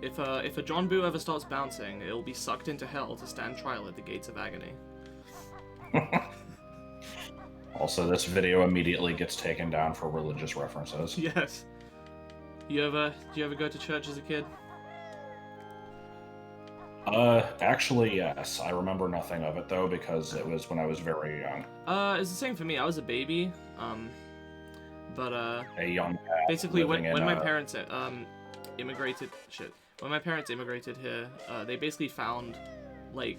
If a John Boo ever starts bouncing, it'll be sucked into hell to stand trial at the gates of agony. Also, this video immediately gets taken down for religious references. Yes. Do you ever go to church as a kid? Actually, yes. I remember nothing of it, though, because it was when I was very young. It's the same for me. I was a baby, but, A young cat basically, when living in, my parents, immigrated, when my parents immigrated here, they basically found, like,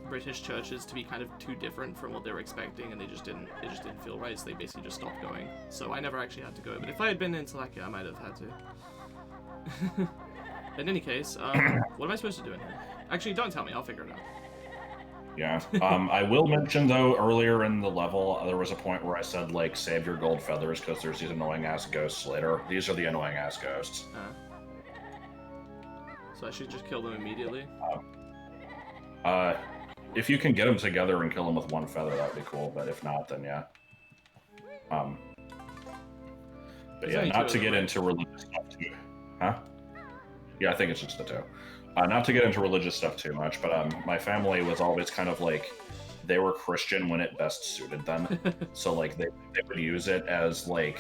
British churches to be kind of too different from what they were expecting, and it just didn't feel right, so they basically just stopped going. So I never actually had to go, but if I had been in Slovakia, I might have had to. In any case, what am I supposed to do in here? Actually, don't tell me, I'll figure it out. Yeah. I will mention, though, earlier in the level, there was a point where I said, like, save your gold feathers, because there's these annoying-ass ghosts later. These are the annoying-ass ghosts. So I should just kill them immediately? If you can get them together and kill them with one feather, that would be cool, but if not, then yeah. But yeah, not to get into religious stuff too. Huh? Yeah, I think it's just the two. Not to get into religious stuff too much, but my family was always kind of like, they were Christian when it best suited them. So like they would use it as like,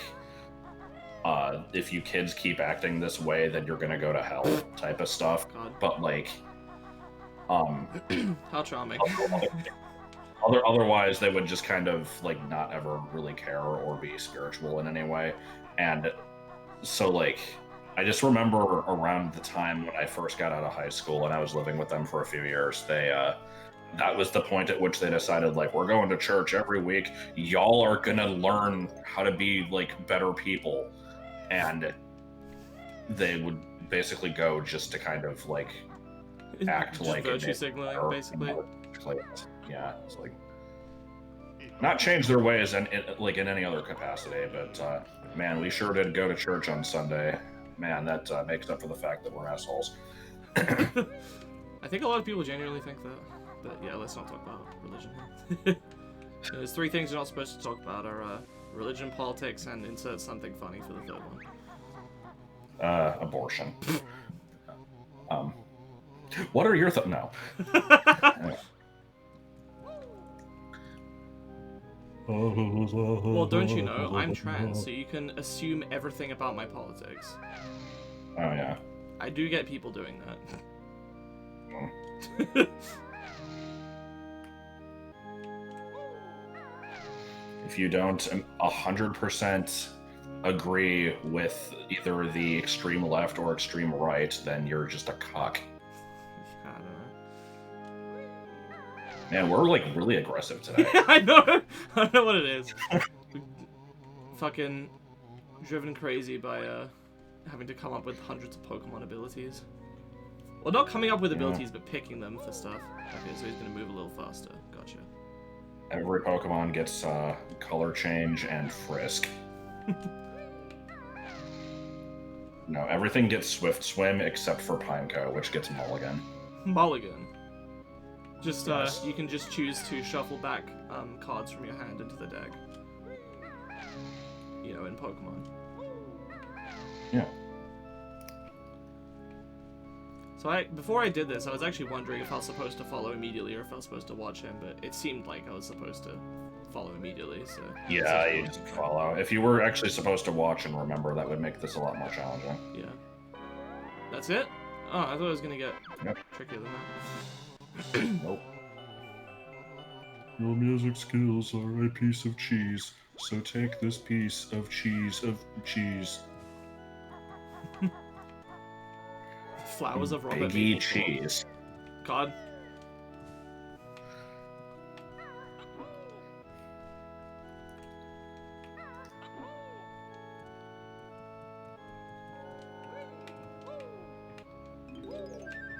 if you kids keep acting this way, then you're gonna go to hell type of stuff. God. But like, how charming. Otherwise, they would just kind of like not ever really care or be spiritual in any way. And so like, I just remember around the time when I first got out of high school and I was living with them for a few years, that was the point at which they decided, like, we're going to church every week. Y'all are gonna learn how to be like better people. And they would basically go just to kind of like act just like virtue signaling, basically. Yeah, it's like not change their ways in any other capacity, but man, we sure did go to church on Sunday. Man, that makes up for the fact that we're assholes. I think a lot of people genuinely think that, but yeah, let's not talk about religion. There's three things you're not supposed to talk about: are religion, politics, and insert something funny for the third one. Abortion. What are your thoughts? No. Well, don't you know, I'm trans, so you can assume everything about my politics. Oh, yeah. I do get people doing that. If you don't 100% agree with either the extreme left or extreme right, then you're just a cuck. I don't know. Man, we're like really aggressive today. I know what it is. Fucking driven crazy by having to come up with hundreds of Pokemon abilities. Well, not coming up with abilities, but picking them for stuff. Okay, so he's gonna move a little faster. Gotcha. Every Pokemon gets color change and frisk. No, everything gets Swift Swim except for Pineco, which gets Mulligan. Mulligan. Just Yes. you can just choose to shuffle back cards from your hand into the deck. You know, in Pokemon. Yeah. So before I did this, I was actually wondering if I was supposed to follow immediately or if I was supposed to watch him, but it seemed like I was supposed to follow immediately, so... Yeah, you just follow. If you were actually supposed to watch and remember, that would make this a lot more challenging. Yeah. That's it? Oh, I thought it was gonna get trickier than that. Nope. Your music skills are a piece of cheese, so take this piece of cheese Flowers of Robert Biggie cheese. God.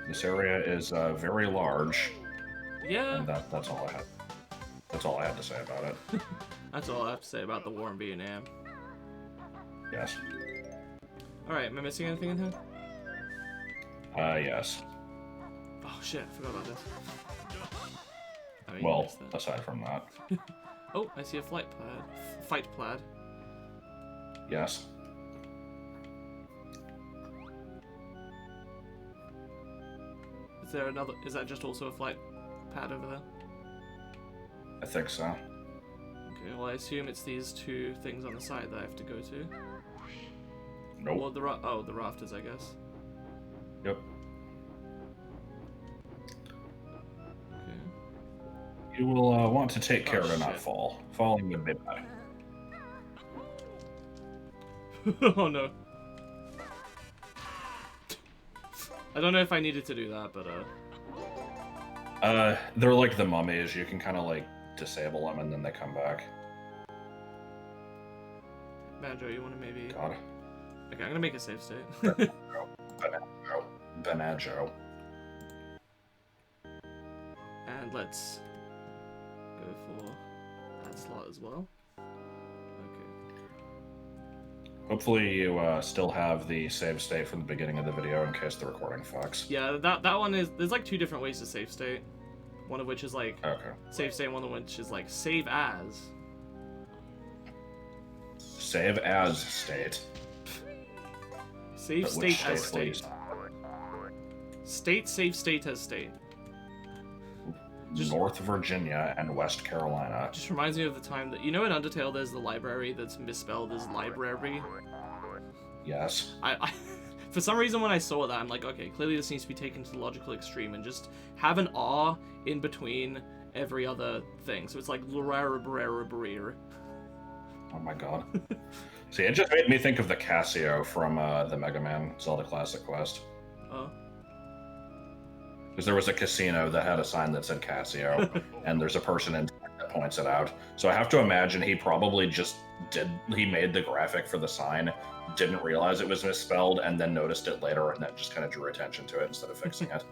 This area is very large. Yeah. And that's all I had. That's all I had to say about it. That's all I have to say about the war in Vietnam. Yes. Alright, am I missing anything in here? Yes. Oh shit, I forgot about this. Oh, you Well, missed that. aside from that. Oh, I see a fight plaid. Yes. Is there another? Is that just also a flight pad over there? I think so. Okay, well I assume it's these two things on the side that I have to go to. Nope. Or the the rafters, I guess. Yep. Okay. You will want to take care to not shit. fall. Falling would be bad. Oh no. I don't know if I needed to do that, but they're like the mummies. You can kind of like disable them and then they come back. Banjo, you want to maybe? God. Okay, I'm gonna make a save state. Banjo. And let's go for that slot as well. Okay. Hopefully you still have the save state from the beginning of the video in case the recording fucks. Yeah, that one is. There's like two different ways to save state. One of which is like Okay. save state, and one of which is like save as. Save as state. Save But which state as will you state. State save state as state. Just- North Virginia and West Carolina. Just reminds me of the time that, you know, in Undertale there's the library that's misspelled as library. Yes. I for some reason when I saw that I'm like, okay, clearly this needs to be taken to the logical extreme and just have an R in between every other thing. So it's like Lurarabrarabrere. Oh my god. See, it just made me think of the Casio from the Mega Man Zelda Classic Quest. Oh. Because there was a casino that had a sign that said Casio, and there's a person in that points it out. So I have to imagine he probably just he made the graphic for the sign, didn't realize it was misspelled, and then noticed it later, and that just kind of drew attention to it instead of fixing it.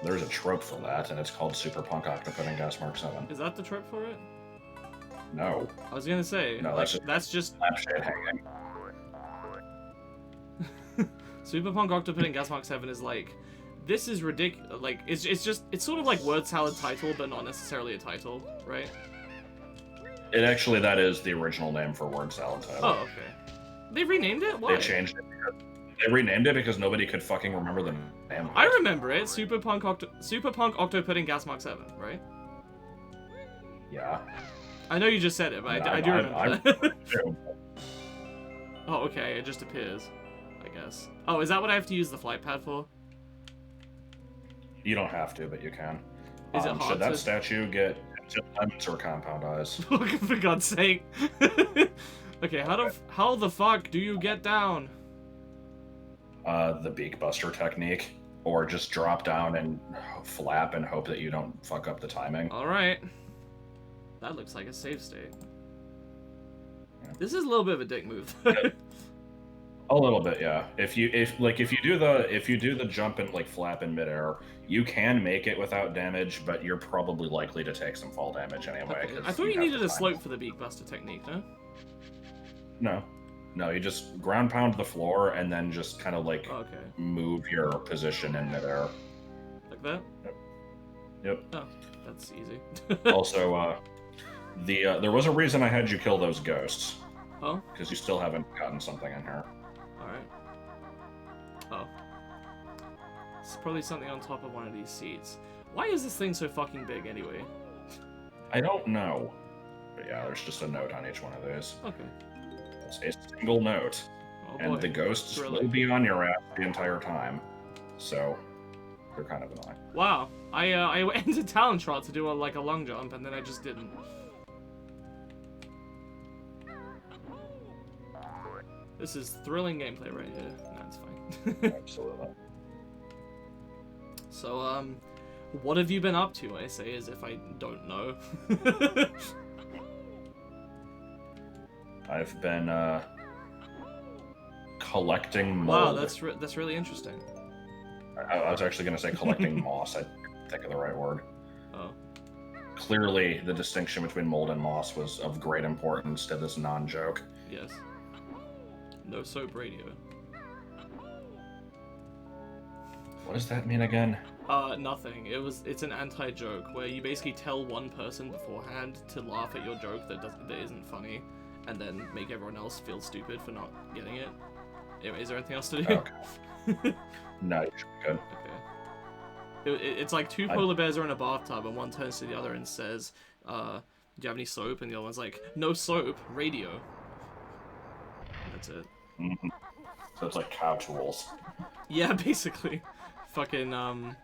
There's a trope for that, and it's called Super Punk Octopus and Gas Mark 7. Is that the trope for it? No. I was gonna say, No, like, that's that's just lampshade hanging. Super Punk Octopus and Gas Mark 7 is like, this is ridiculous. Like, it's sort of like word salad title, but not necessarily a title, right? It actually, that is the original name for Word Salad title. Oh, okay. They renamed it? Why? They changed it. They renamed it because nobody could fucking remember the name. I remember it. Super Punk Octopus and Gas Mark 7, right? Yeah. I know you just said it, but Yeah, I do remember that. True. Oh, okay. It just appears, I guess. Oh, is that what I have to use the flight pad for? You don't have to, but you can. Is it hard Should that to- statue get lemons or compound eyes? For God's sake. Okay, how the fuck do you get down? The beak buster technique, or just drop down and flap and hope that you don't fuck up the timing. Alright. That looks like a save state. Yeah. This is a little bit of a dick move. A little bit, yeah. If you do the jump and like flap in midair, you can make it without damage, but you're probably likely to take some fall damage anyway. Okay. 'cause I thought you have needed to a time slope it. for the beak buster technique, no? No, you just ground pound the floor and then just kind of like Oh, okay. move your position in midair. Like that? Yep. Oh, that's easy. Also, there was a reason I had you kill those ghosts. Oh? Because you still haven't gotten something in here. Alright. Oh. It's probably something on top of one of these seats. Why is this thing so fucking big anyway? I don't know. But yeah, there's just a note on each one of these. Okay. It's a single note. Oh And boy. the ghosts Really? will be on your ass the entire time. So, they're kind of annoying. Wow. I entered talent shot to do a long jump and then I just didn't. This is thrilling gameplay right here. No, it's fine. Absolutely. So, what have you been up to? I say as if I don't know. I've been, collecting Wow, mold. that's really interesting. I was actually going to say collecting moss. I didn't think of the right word. Oh. Clearly, the distinction between mold and moss was of great importance to this non-joke. Yes. No soap radio. What does that mean again? Nothing. It's an anti-joke where you basically tell one person beforehand to laugh at your joke that isn't funny, and then make everyone else feel stupid for not getting it. Anyway, is there anything else to do? Okay. No, you should be good. It's like two polar bears are in a bathtub, and one turns to the other and says, "Do you have any soap?" And the other one's like, "No soap, radio." That's it. Mm-hmm. So it's like cow tools. Yeah, basically. Fucking,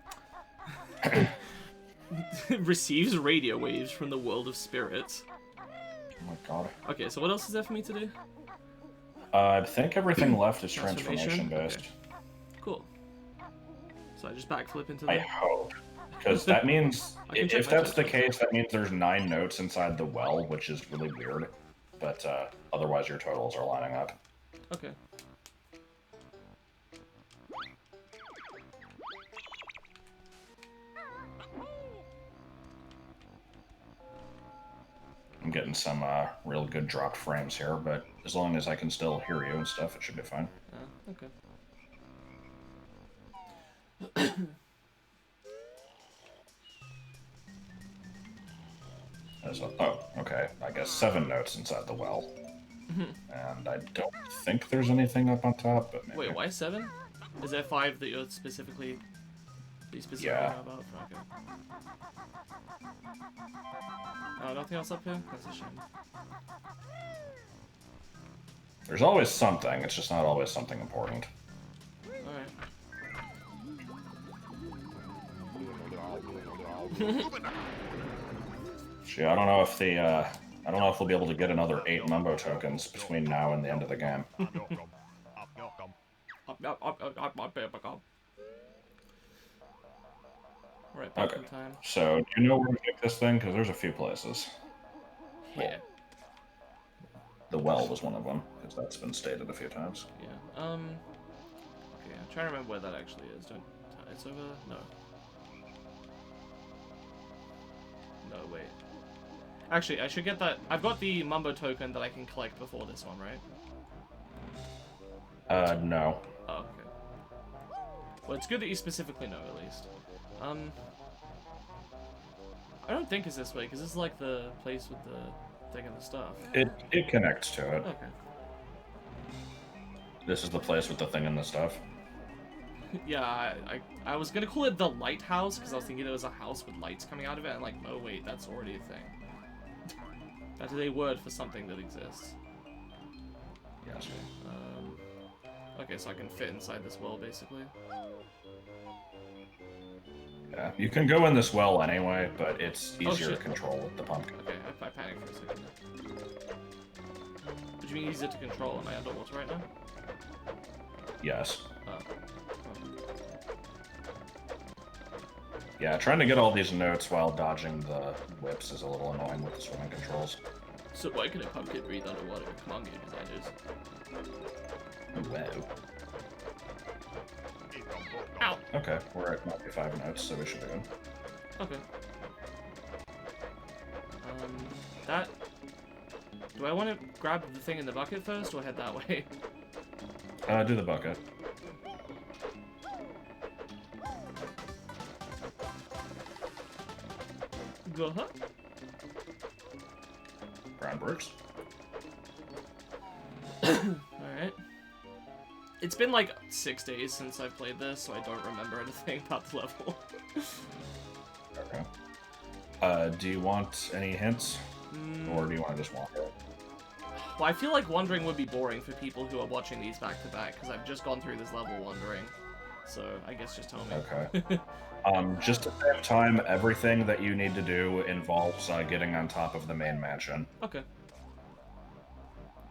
receives radio waves from the world of spirits. Oh my god. Okay, so what else is there for me to do? I think everything left is transformation based. Okay. Cool. So I just backflip into the... I hope. Because that means, if that's the touches. case, that means there's 9 notes inside the well, which is really weird. But otherwise your totals are lining up. Okay. I'm getting some real good dropped frames here, but as long as I can still hear you and stuff, it should be fine. Okay. Oh, okay. I guess 7 notes inside the well. And I don't think there's anything up on top, but maybe. Wait, why 7? Is there 5 that you're specifically... Yeah. know about? Okay. Oh, nothing else up here? That's a shame. There's always something, it's just not always something important. Alright. Gee, I don't know if we'll be able to get another 8 Mumbo tokens between now and the end of the game. Right, back Okay. in time. So, do you know where to pick this thing? Because there's a few places. Yeah. The well was one of them, because that's been stated a few times. Yeah. Okay, I'm trying to remember where that actually is. It's over... No. No, wait. Actually, I should get that... I've got the Mumbo token that I can collect before this one, right? No. Oh, okay. Well, it's good that you specifically know, at least. I don't think it's this way, because this is like the place with the thing and the stuff. It connects to it. Okay. This is the place with the thing and the stuff. Yeah, I was gonna call it the lighthouse, because I was thinking there was a house with lights coming out of it, and like, oh wait, that's already a thing. That is a word for something that exists. Yes. Okay, so I can fit inside this well, basically. Yeah, you can go in this well anyway, but it's easier to shit. control with the pumpkin. Okay, I panicked for a second. What do you mean easier to control? Am I underwater right now? Yes. Oh. Yeah, trying to get all these notes while dodging the whips is a little annoying with the swimming controls. So why can a pumpkin breathe underwater? Come on, game designers. Wow. Ow! Okay, we're at 95 notes, so we should be good. Okay. That... Do I want to grab the thing in the bucket first, or head that way? Do the bucket. Uh-huh. Brown bricks. Alright. It's been like 6 days since I've played this, so I don't remember anything about the level. Okay. Do you want any hints? Or do you want to just walk it? Well, I feel like wandering would be boring for people who are watching these back to back, because I've just gone through this level wandering. So, I guess just tell me. Okay. Just to save time, everything that you need to do involves getting on top of the main mansion. Okay.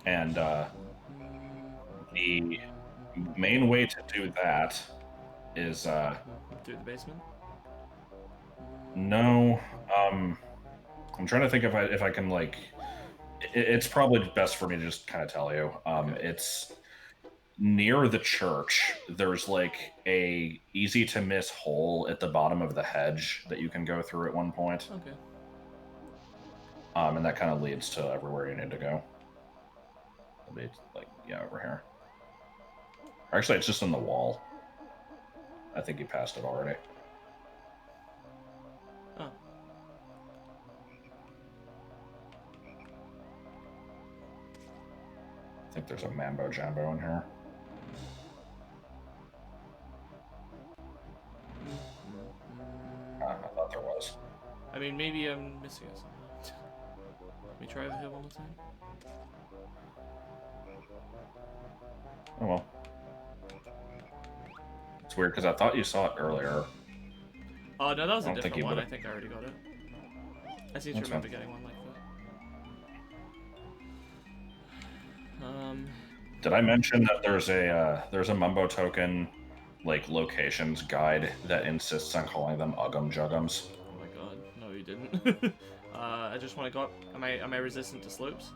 And the main way to do that is Through the basement? no. I'm trying to think if I can like. It's probably best for me to just kind of tell you. It's near the church. There's like a easy to miss hole at the bottom of the hedge that you can go through at one point. Okay. And that kind of leads to everywhere you need to go. It'll be like, yeah, over here. Actually, it's just in the wall. I think you passed it already. Oh. I think there's a Mambo Jambo in here. I mean, maybe I'm missing it somewhere. Let me try over here one more time. Oh well. It's weird because I thought you saw it earlier. Oh no, that was I a don't think different you one. I would've- think I already got it. I seem to That's remember fine. getting one like that. Did I mention that there's a Mumbo token like locations guide that insists on calling them Uggum Juggums? Oh my god, no you didn't. I just want to go up. Am I resistant to slopes?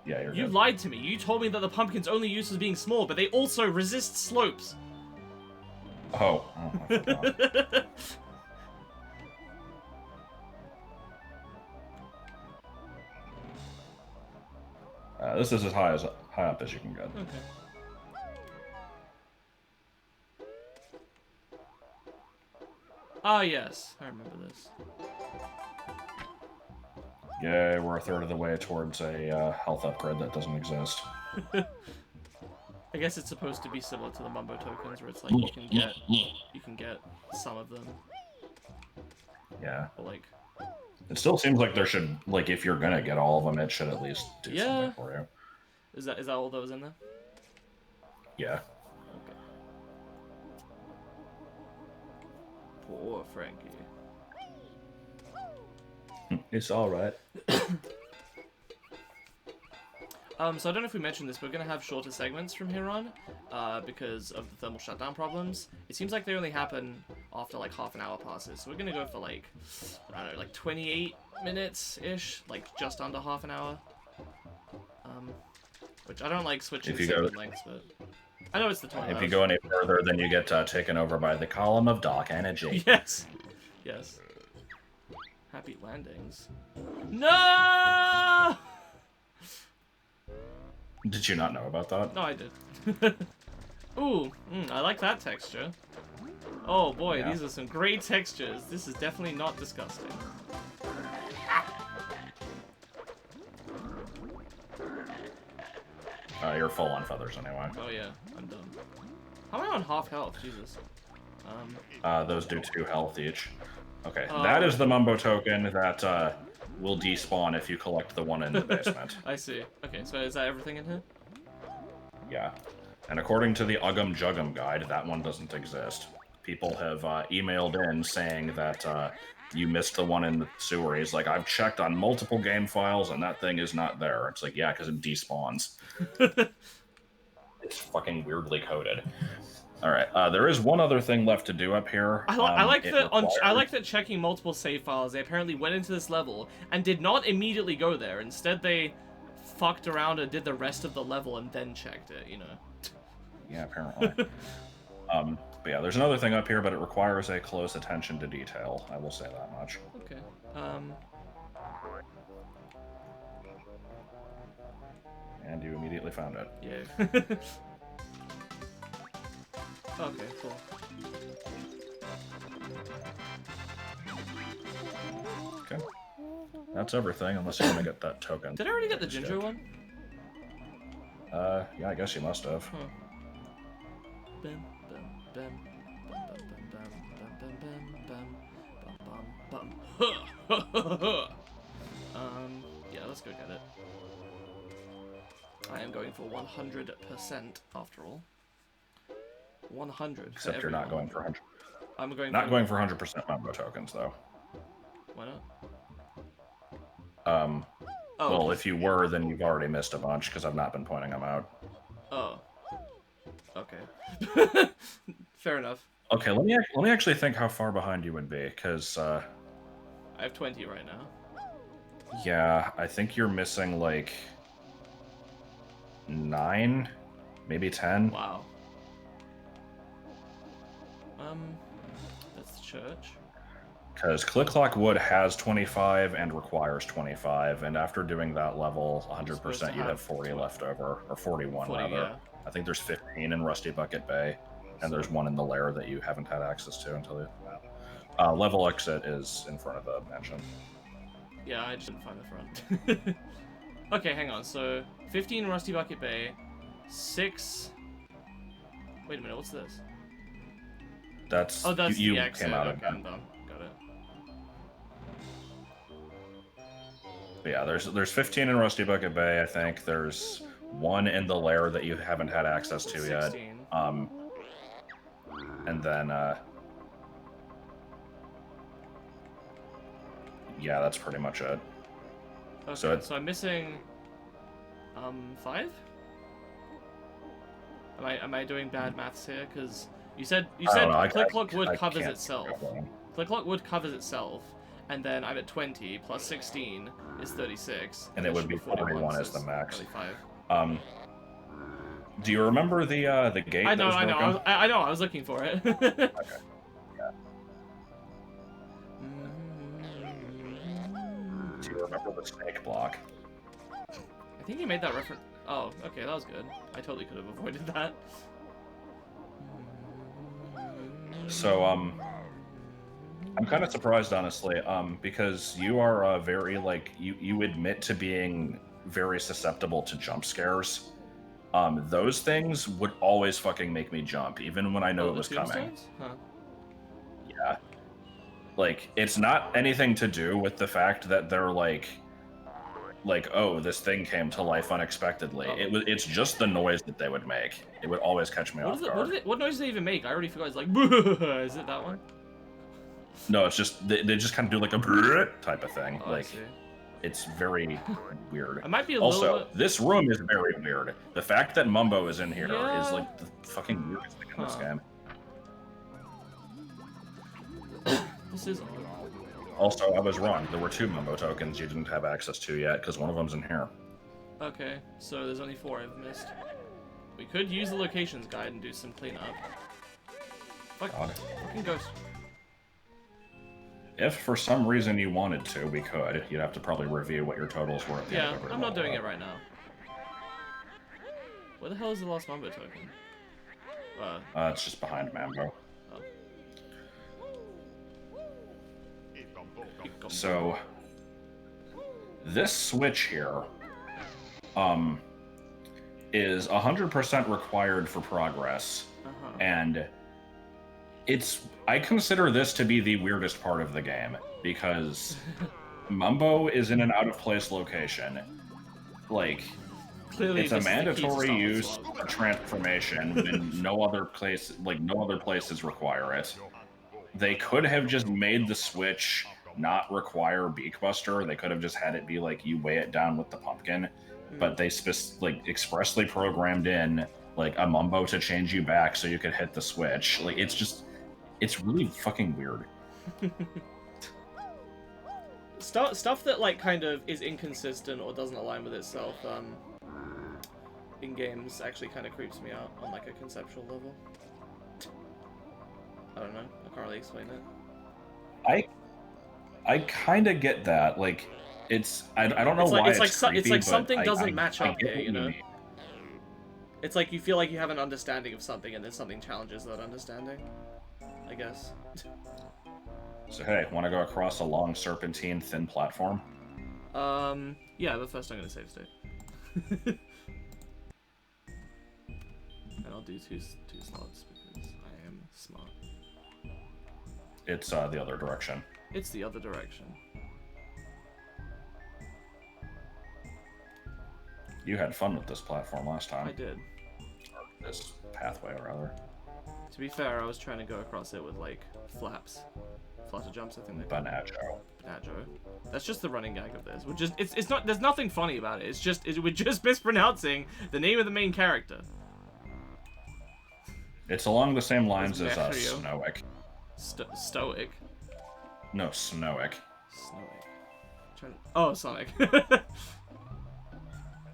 Yeah, you're You good. lied to me. You told me that the pumpkin's only use was being small, but they also resist slopes. Oh, I forgot. This is as high up as you can get. Okay. Ah, yes. I remember this. Yay, we're a third of the way towards a health upgrade that doesn't exist. I guess it's supposed to be similar to the Mumbo tokens, where it's like you can get some of them, Yeah. but like. It still seems like there should, like, if you're gonna get all of them, it should at least do something for you. Is that all that was in there? Yeah. Okay. Poor Frankie. It's alright. So I don't know if we mentioned this, but we're gonna have shorter segments from here on, because of the thermal shutdown problems. It seems like they only happen after like half an hour passes, so we're gonna go for like, I don't know, like 28 minutes-ish, like just under half an hour. Which I don't like switching segment lengths, but I know it's the 20 If you go any further, then you get taken over by the column of dark energy. Yes! Yes. Happy landings. No! Did you not know about that? No, I did. Ooh, I like that texture. Oh boy, Yeah. these are some great textures. This is definitely not disgusting. You're full on feathers anyway. Oh yeah, I'm done. How am I on half health? Jesus. Those do 2 health each. Okay, Oh. that is the Mumbo token that will despawn if you collect the one in the basement. I see. Okay, so is that everything in here? Yeah. And according to the Uggum Juggum guide, that one doesn't exist. People have emailed in saying that you missed the one in the sewer. He's like, I've checked on multiple game files and that thing is not there. It's like, yeah, because it despawns. It's fucking weirdly coded. All right, there is one other thing left to do up here. I like that checking multiple save files, they apparently went into this level and did not immediately go there. Instead, they fucked around and did the rest of the level and then checked it, you know. Yeah, apparently. But yeah, there's another thing up here, but it requires a close attention to detail. I will say that much. Okay. And you immediately found it. Yeah. Okay, cool. Okay. That's everything, unless you want to get that token. Did I already get the ginger one? Yeah, I guess you must have. Huh. Bam, bam, bam, bam, bam, bam, bam, bam. Yeah, let's go get it. I am going for 100% after all. 100. Except you're not going for 100. I'm going. Not going for 100% Mumbo tokens though. Why not? Oh, well, okay. if you were, then you've already missed a bunch because I've not been pointing them out. Oh. Okay. Fair enough. Okay, let me actually think how far behind you would be, because I have 20 right now. yeah, I think you're missing like 9, maybe 10. Wow. That's the church. Because Click Clock Wood has 25 and requires 25, and after doing that level 100%, you have 40 left over, or 41 rather. Yeah. I think there's 15 in Rusty Bucket Bay, and there's one in the lair that you haven't had access to until you... level exit is in front of the mansion. Yeah, I just didn't find the front. Okay, hang on. So, 15 Rusty Bucket Bay, 6... Wait a minute, what's this? That's... Oh, that's you the exit. came out of okay, that. I'm done. Got it. yeah, there's 15 in Rusty Bucket Bay, I think. There's one in the lair that you haven't had access to 16. yet. And then yeah, that's pretty much it. Okay, so I'm missing 5? Am I doing bad maths here? Because you said Click Clock Wood covers itself. Click Clock Wood covers itself, and then I'm at 20 plus 16 is 36. And it would be 41 as the max. 35. Do you remember the gate? I know. I was looking for it. Okay. Yeah. Do you remember the snake block? I think you made that reference. Oh, okay, that was good. I totally could have avoided that. So, I'm kind of surprised, honestly, because you are very, like, you admit to being very susceptible to jump scares. Those things would always fucking make me jump, even when I know it was coming. Huh. Yeah. Like, it's not anything to do with the fact that they're like, oh, this thing came to life unexpectedly. Oh. It's just the noise that they would make. It would always catch me off guard. What noise do they even make? I already forgot. It's like, is it that one? No, it's just they just kind of do like a type of thing. Oh, like, it's very weird. I might be a also, little bit... this room is very weird. The fact that Mumbo is in here is like the fucking weirdest thing in this game. This is... Also, I was wrong. There were 2 Mumbo tokens you didn't have access to yet, because one of them's in here. Okay, so there's only 4 I've missed. We could use the locations guide and do some cleanup. Fucking ghost. If for some reason you wanted to, we could. You'd have to probably review what your totals were at the end of every I'm not doing it right now. Where the hell is the last Mumbo token? It's just behind Mambo. Oh. So, this switch here, is 100% required for progress, and I consider this to be the weirdest part of the game, because Mumbo is in an out-of-place location. Like, clearly it's a mandatory use transformation when no other places require it. They could have just made the switch not require Beakbuster. They could have just had it be like you weigh it down with the pumpkin, but they expressly programmed in like a Mumbo to change you back so you could hit the switch. Like, it's really fucking weird. Stuff that like kind of is inconsistent or doesn't align with itself in games actually kind of creeps me out on like a conceptual level. I don't know. I can't really explain it. I kind of get that. Like, I don't know why it's creepy, it's like something but doesn't match up get here, you know? mean. It's like you feel like you have an understanding of something and then something challenges that understanding, I guess. So hey, want to go across a long serpentine thin platform? Yeah, but first I'm gonna save state. And I'll do two slots because I am smart. It's the other direction. It's the other direction. You had fun with this platform last time. I did. Or this pathway, rather. To be fair, I was trying to go across it with, like, flaps. Flutter jumps, I think they Banjo. That's just the running gag of this. It's not, there's nothing funny about it. We're just mispronouncing the name of the main character. It's along the same lines as Snowick. Stoic? No, Snowick. Oh, Sonic.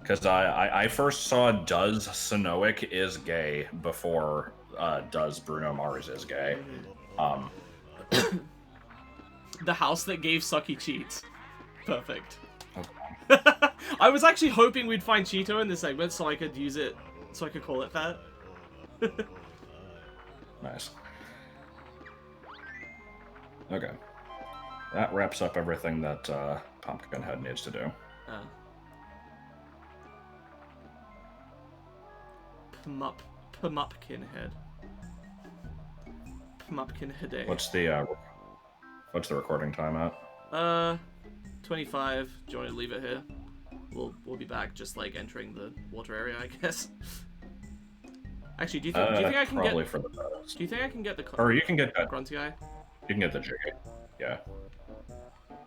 Because I first saw Does Snowick is gay before Does Bruno Mars is gay. The house that gave Sucky cheats. Perfect. Okay. I was actually hoping we'd find Cheeto in this segment so I could use it, so I could call it that. Nice. Okay. That wraps up everything that Pumpkinhead needs to do. Pumpkinhead. Pumpkinhead. What's the recording time at? 25. Do you want to leave it here? We'll be back, just like entering the water area, I guess. Actually, do you think I can probably get? For the best. Do you think I can get the? Or you can get that. Grunt guy. You can get the jiggy. Yeah.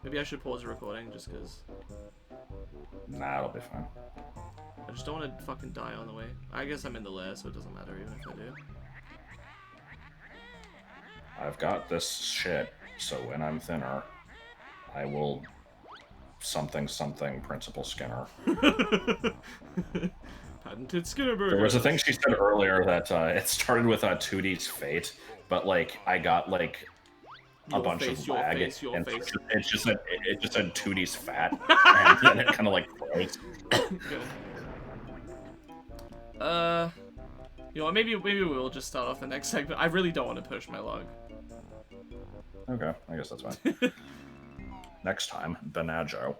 Maybe I should pause the recording just because. Nah, it'll be fine. I just don't want to fucking die on the way. I guess I'm in the lair, so it doesn't matter even if I do. I've got this shit, so when I'm thinner, I will something Principal Skinner. Patented Skinner burger. There was a thing she said earlier that it started with 2D's Fate, but like I got like a bunch of lag, and it just said 2D's Fat, and then it kind of like froze. You know, maybe we'll just start off the next segment. I really don't want to push my log. Okay, I guess that's fine. Next time, Banjo.